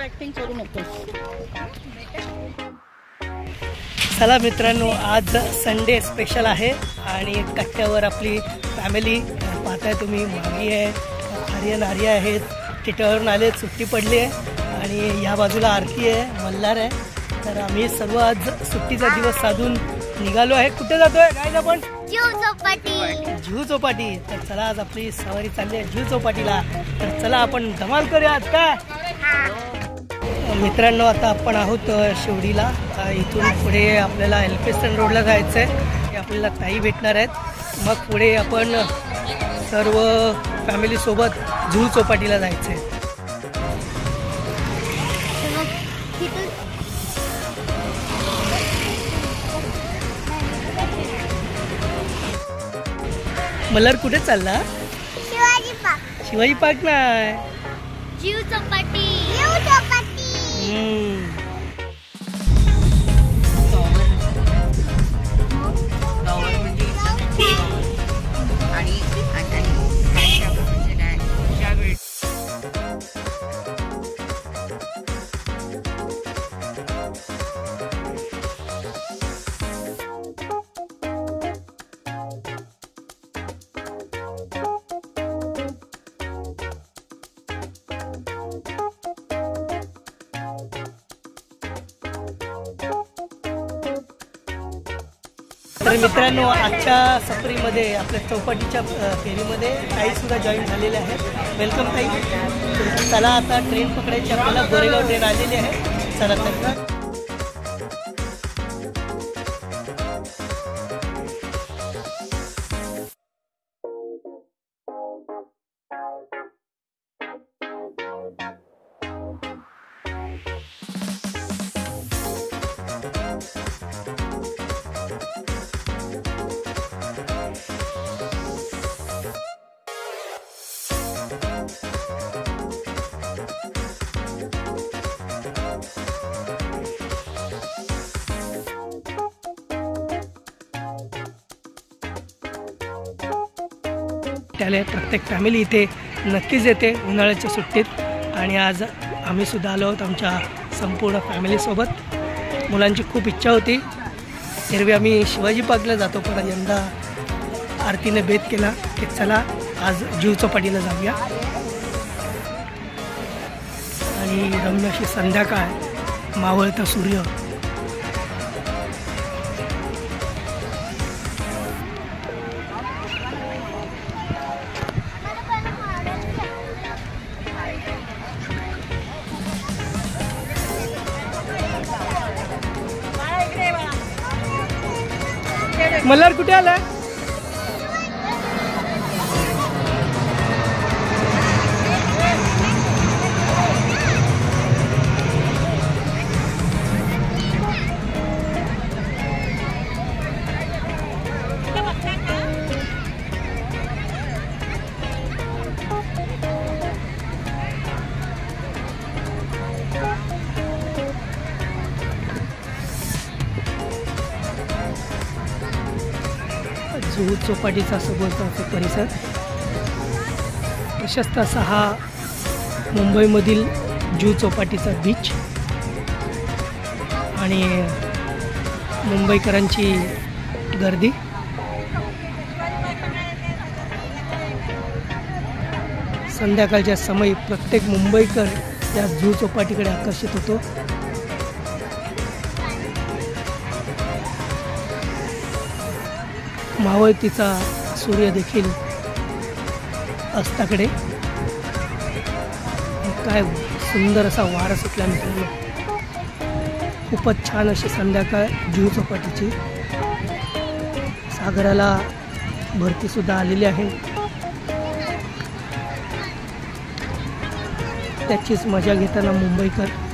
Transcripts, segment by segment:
Acting करू नकोस। चला मित्रांनो, आज संडे स्पेशल आहे आणि कट्ट्यावर आपली फॅमिली पाहताय तुम्ही। मागी आहे, आर्यन आर्या आहेत, तिच्यावरून आले, सुट्टी पडली आहे आणि ह्या बाजूला आरती आहे, मल्हार आहे। तर आम्ही सर्व आज सुट्टीचा दिवस साधून निघालो आहे। कुठे जातोय गाईज आपण? जुहू चौपाटी। तर चला आज आपली सवारी चालली आहे जुहू चौपाटीला। तर चला आपण धमाल करूया आज काय। मित्रांनो, आता आपण आहोत शिवडीला। इथून पुढे आपल्याला एल्फिन्स्टन रोडला जायचं आहे। आपल्याला ताई भेटणार आहेत, मग पुढे आपण सर्व फॅमिलीसोबत जुहू चौपाटीला जायचं आहे। मल्हार कुठे चालला? शिवाजी पार्क। शिवाजी पार्क नाही, जुहू चौपाटी। तर मित्रांनो, आजच्या सफरीमध्ये आपल्या चौपाटीच्या फेरीमध्ये ताई सुद्धा जॉईन झालेले आहेत। वेलकम ताई। चला आता ट्रेन पकडायची आपल्याला, गोरेगाव ट्रेन आलेली आहे। चला तर त्याला प्रत्येक फॅमिली इथे नक्कीच येते उन्हाळ्याच्या सुट्टीत। आणि आज आम्ही सुद्धा आलो आहोत आमच्या संपूर्ण फॅमिलीसोबत। मुलांची खूप इच्छा होती, एरवी आम्ही शिवाजी पार्कला जातो, पण यंदा आरतीने भेद केला की चला आज जुहू चौपाटीला जाऊया। आणि रम्य अशी संध्याकाळ, मावळता सूर्य। मल्हार कुठे आला? जुहू चौपाटीचा सभोवतालचा परिसर प्रशस्त असा हा मुंबईमधील जुहू चौपाटीचा बीच आणि मुंबईकरांची गर्दी। संध्याकाळच्या समयी प्रत्येक मुंबईकर या जुहू चौपाटीकडे आकर्षित होतो। मावळतीचा सूर्य देखील अस्ताकडे। काय सुंदर असा वारा सुटला मित्रांनो। खूपच छान अशी संध्याकाळ जुहू चौपाटीची। सागराला भरती सुद्धा आलेली आहे, त्याचीच मजा घेताना मुंबईकर।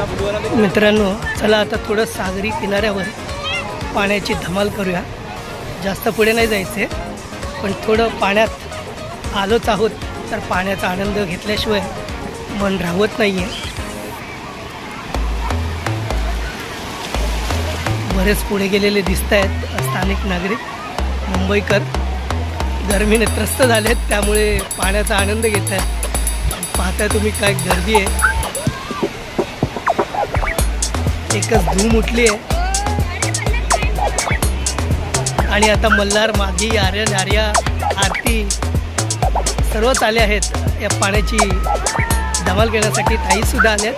मित्रांनो, चला आता थोडं सागरी किनाऱ्यावर पाण्याची धमाल करूया. जास्त पुढे नाही जायचे, पण थोडं पाण्यात आलोच आहोत तर पाण्याचा आनंद घेतल्याशिवाय मन राहत नाही आहे. बरेच पुढे गेलेले दिसत आहेत स्थानिक नागरिक मुंबईकर. गरमीने त्रस्त झालेत, त्यामुळे पाण्याचा आनंद घेत आहेत. पाहताय तुम्ही काय गर्दी आहे, एकच धूम उठली आहे. आणि आता मल्हार, माघी, आर्यन, आर्या, आरती सर्वच आले आहेत या पाण्याची धमाल घेण्यासाठी. ताई सुद्धा आल्यात.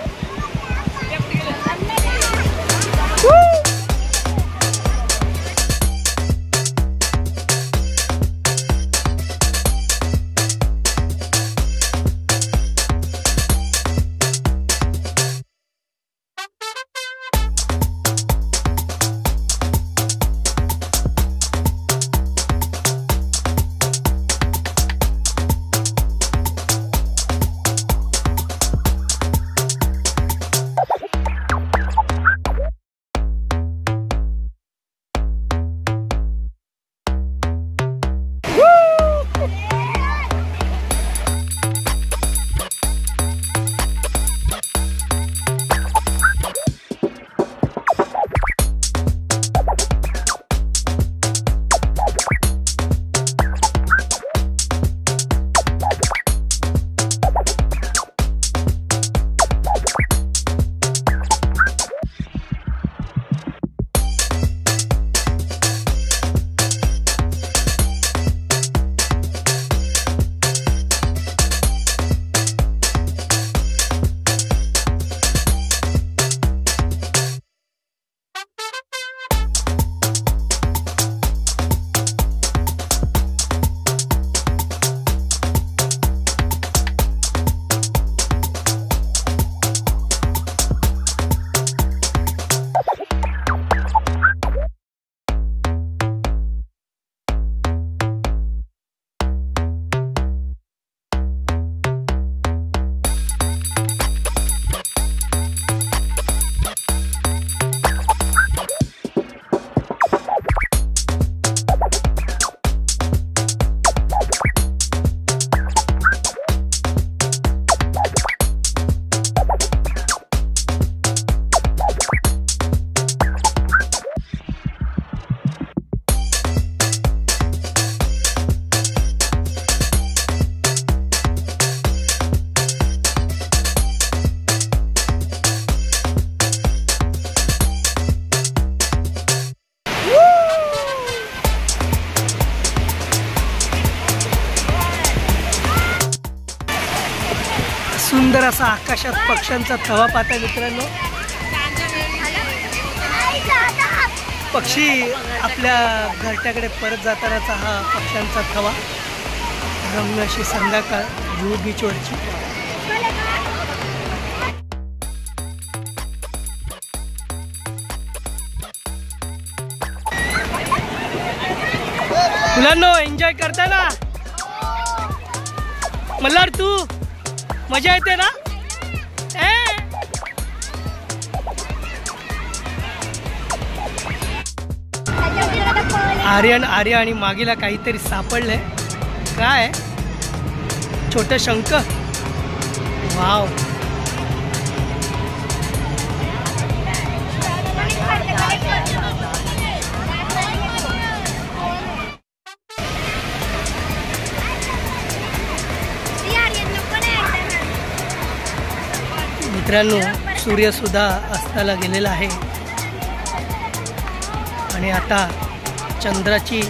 सुंदर असा आकाशात पक्ष्यांचा थवा पाहता मित्रांनो. पक्षी आपल्या घरट्याकडे परत जातानाचा हा पक्ष्यांचा थवा. रम्य अशी संध्याकाळ जुहू बीचवरची. मुलांनो, एन्जॉय करता ना? मल्हार, तू मजा येते ना? आर्यन, आर्या आणि मागीला काहीतरी सापडलंय. काय? छोटं शंख. वाव. मित्रांनो, सूर्य सुद्धा अस्ताला गेलेला आहे आणि आता चंद्राची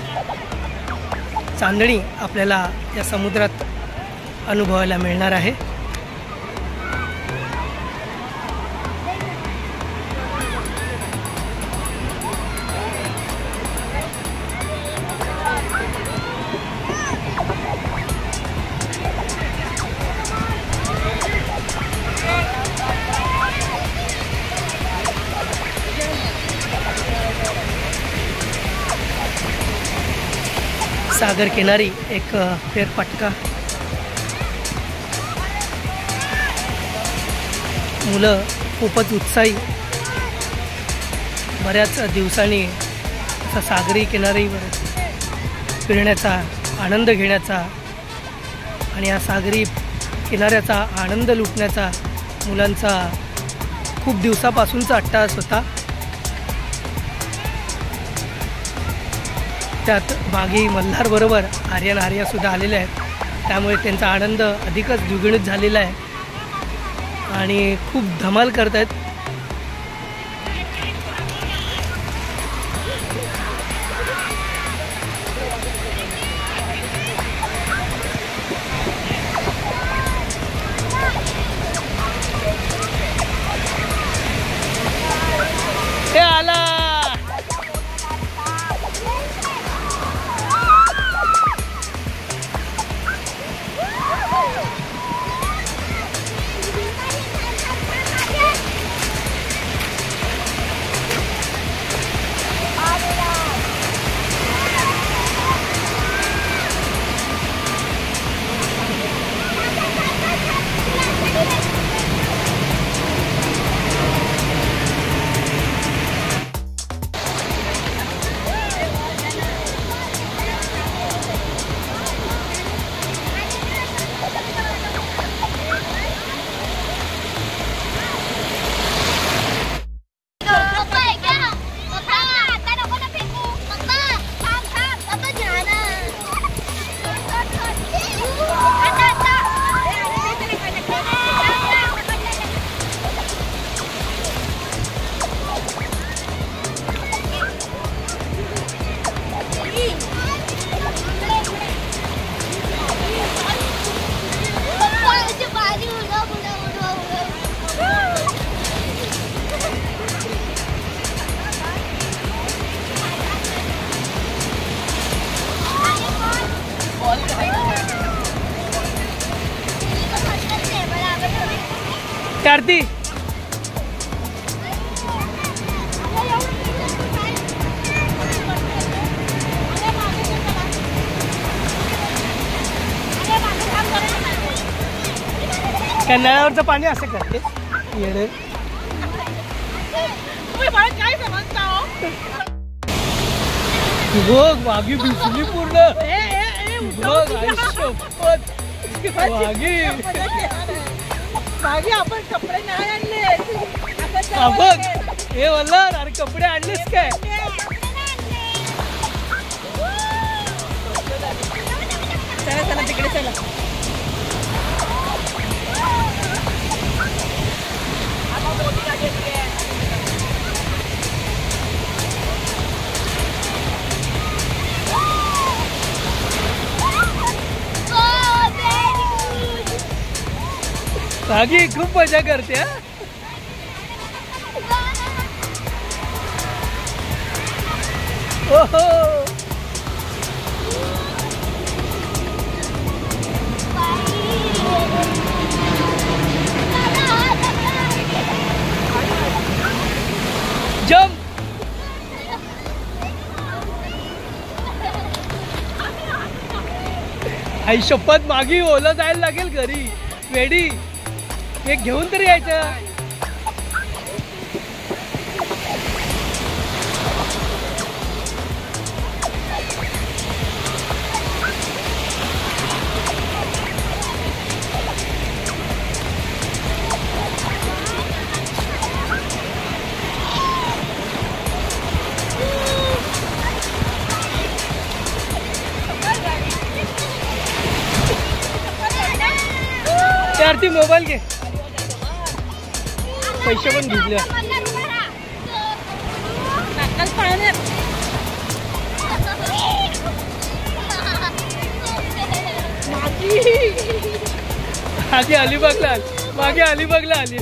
चांदणी आपल्याला या समुद्रात अनुभवायला मिळणार आहे. सागर किनारी एक फेरफटका. मुलं खूपच उत्साही, बऱ्याच दिवसांनी असा सागरी किनारीवर फिरण्याचा आनंद घेण्याचा आणि या सागरी किनाऱ्याचा आनंद लुटण्याचा मुलांचा खूप दिवसापासूनचा अट्टाहास होता. त्यात मागे मल्हारबरोबर आर्यन आर्यासुद्धा आलेले आहेत, त्यामुळे त्यांचा आनंद अधिकच द्विगुणित झालेला आहे आणि खूप धमाल करत आहेत. हे आला आरती. नळावरचं पाणी असं करते येडे. बघ वाघी भिजली पूर्ण. बघ वाघी मागे आपण कपडे नाही आणले. बघ हे वल्लर, अरे कपडे आणलेस काय? चला चला तिकडे चला. वाघी खूप मजा करते. ओहो जम. आई शपथ, मागे ओला जायला लागेल घरी. वेडी एक घेऊन तरी यायचं. आरती मोबाईल घे, पैसे पण भिजले. आधी अलिबागला आली, मागे अलिबागला आली.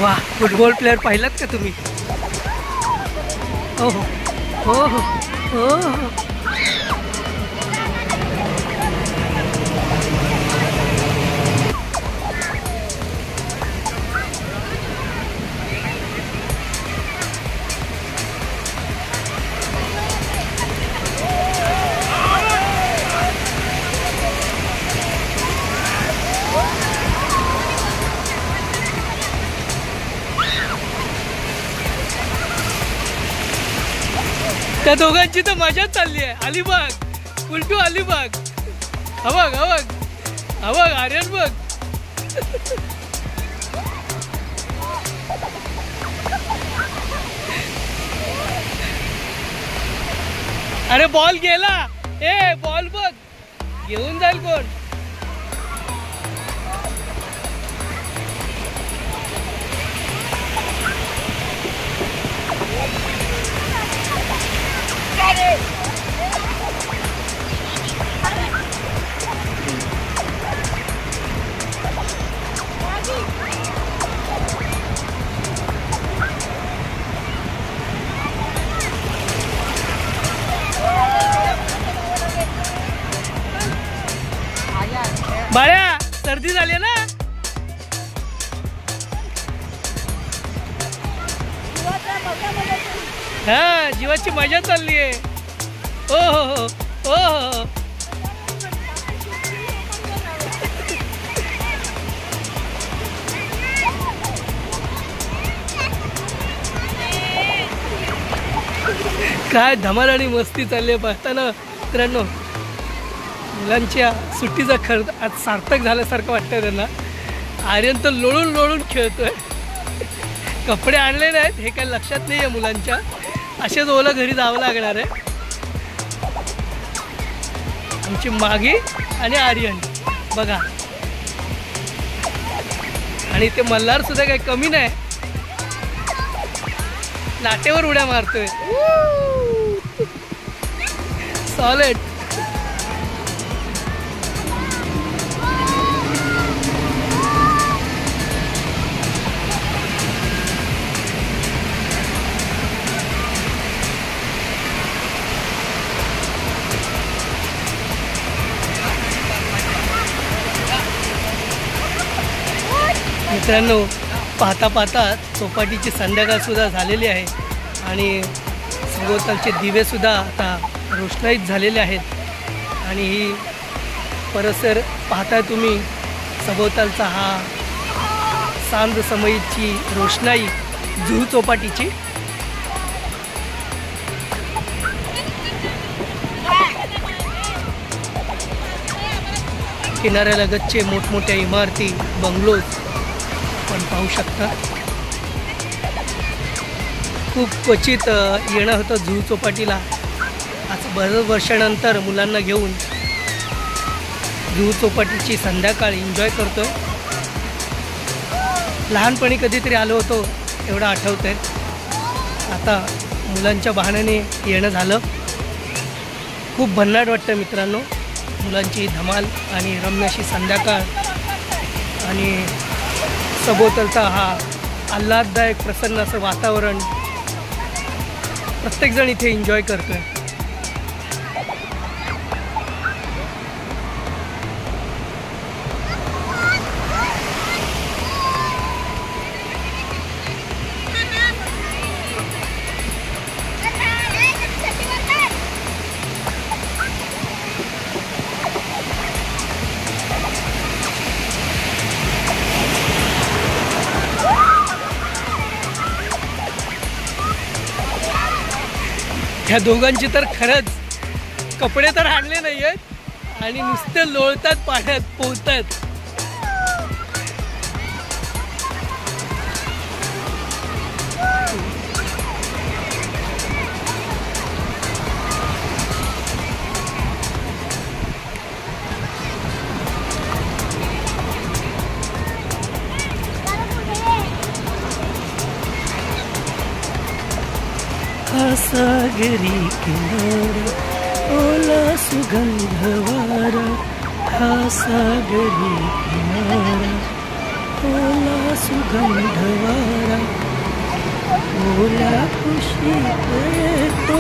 वा, फुटबॉल प्लेअर पाहिलात का तुम्ही? हो हो हो हो हो. त्या दोघांची तर मजाच चालली आहे. अलिबाग उलटू अलिबाग. हवग हवग हवग आर्यन बघ. अरे बॉल गेला. ए बॉल बघ, घेऊन जाईल कोण? बाळ्या, सर्दी झाली ना? हा, जीवाची मजा चालली आहे. ओ हो हो ओ हो. काय धमाल आणि मस्ती चालली आहे पाहताना मित्रांनो. मुलांच्या सुट्टीचा खर्च आज सार्थक झाल्यासारखं वाटतंय त्यांना. आर्यन तर लोळून लोळून खेळतोय. कपडे आणले नाहीत हे काही लक्षात नाही आहे मुलांच्या. असेच ओला घरी जावं लागणार आहे. आमची मागी आणि आर्यन बघा. आणि ते मल्हार सुद्धा काही कमी नाही, लाटेवर उड्या मारतोय. सॉलिड. मित्रांनो, पाहता पाहता चौपाटीची संध्याकाळ सुद्धा झालेली आहे आणि सभोवतालचे दिवे सुद्धा आता रोषणाईत झालेले आहेत. आणि ही परिसर पाहताय तुम्ही, सभोवतालचा हा सांज समयीची रोषणाई जुहू चौपाटीची. किनाऱ्यालगतचे मोठमोठ्या इमारती, बंगलोज पण पाहू शकता. खूप क्वचित येणं होतं जुहू चौपाटीला. आज बऱ्याच वर्षानंतर मुलांना घेऊन जुहू चौपाटीची संध्याकाळ एन्जॉय करतोय. लहानपणी कधीतरी आलो होतो एवढं आठवतंय. आता मुलांच्या बहाण्याने येणं झालं. खूप भन्नाट वाटतं मित्रांनो. मुलांची धमाल आणि रम्य अशी संध्याकाळ आणि सभोवतालचा हा आल्हाददायक प्रसन्न असं वातावरण प्रत्येकजण इथे एन्जॉय करतोय. ह्या दोघांची तर खरंच कपडे तर आणले नाही आहेत आणि नुसते लोळतात, पाण्यात पोहतात. सागरी किनारा ओला सुगंध वारा. हा सागरी किनारा ओला सुगंध वारा ओल्या खुशीत येतो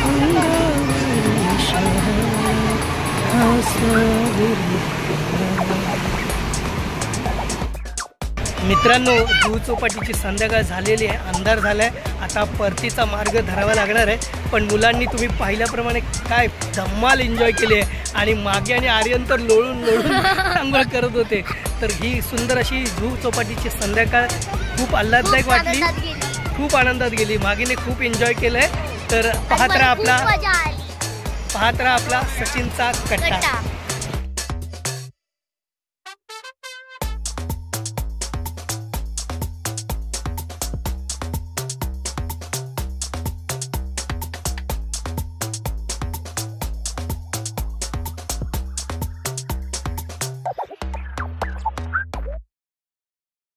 अंगावर शहारा सावली. मित्रांनो, जुहू चौपाटीची संध्याकाळ झालेली आहे, अंधार झालाय. आता परतीचा मार्ग धरावा लागणार आहे. पण मुलांनी तुम्ही पाहिल्याप्रमाणे काय धम्माल एन्जॉय केली आहे. आणि मागे आणि आर्यन तर लोळून लोळून आंघोळ करत होते. तर ही सुंदर अशी जुहू चौपाटीची संध्याकाळ खूप आल्हाददायक वाटली, खूप आनंदात गेली. मागेने खूप एन्जॉय केलंय. तर पाहत राहा आपला सचिनचा कट्टा.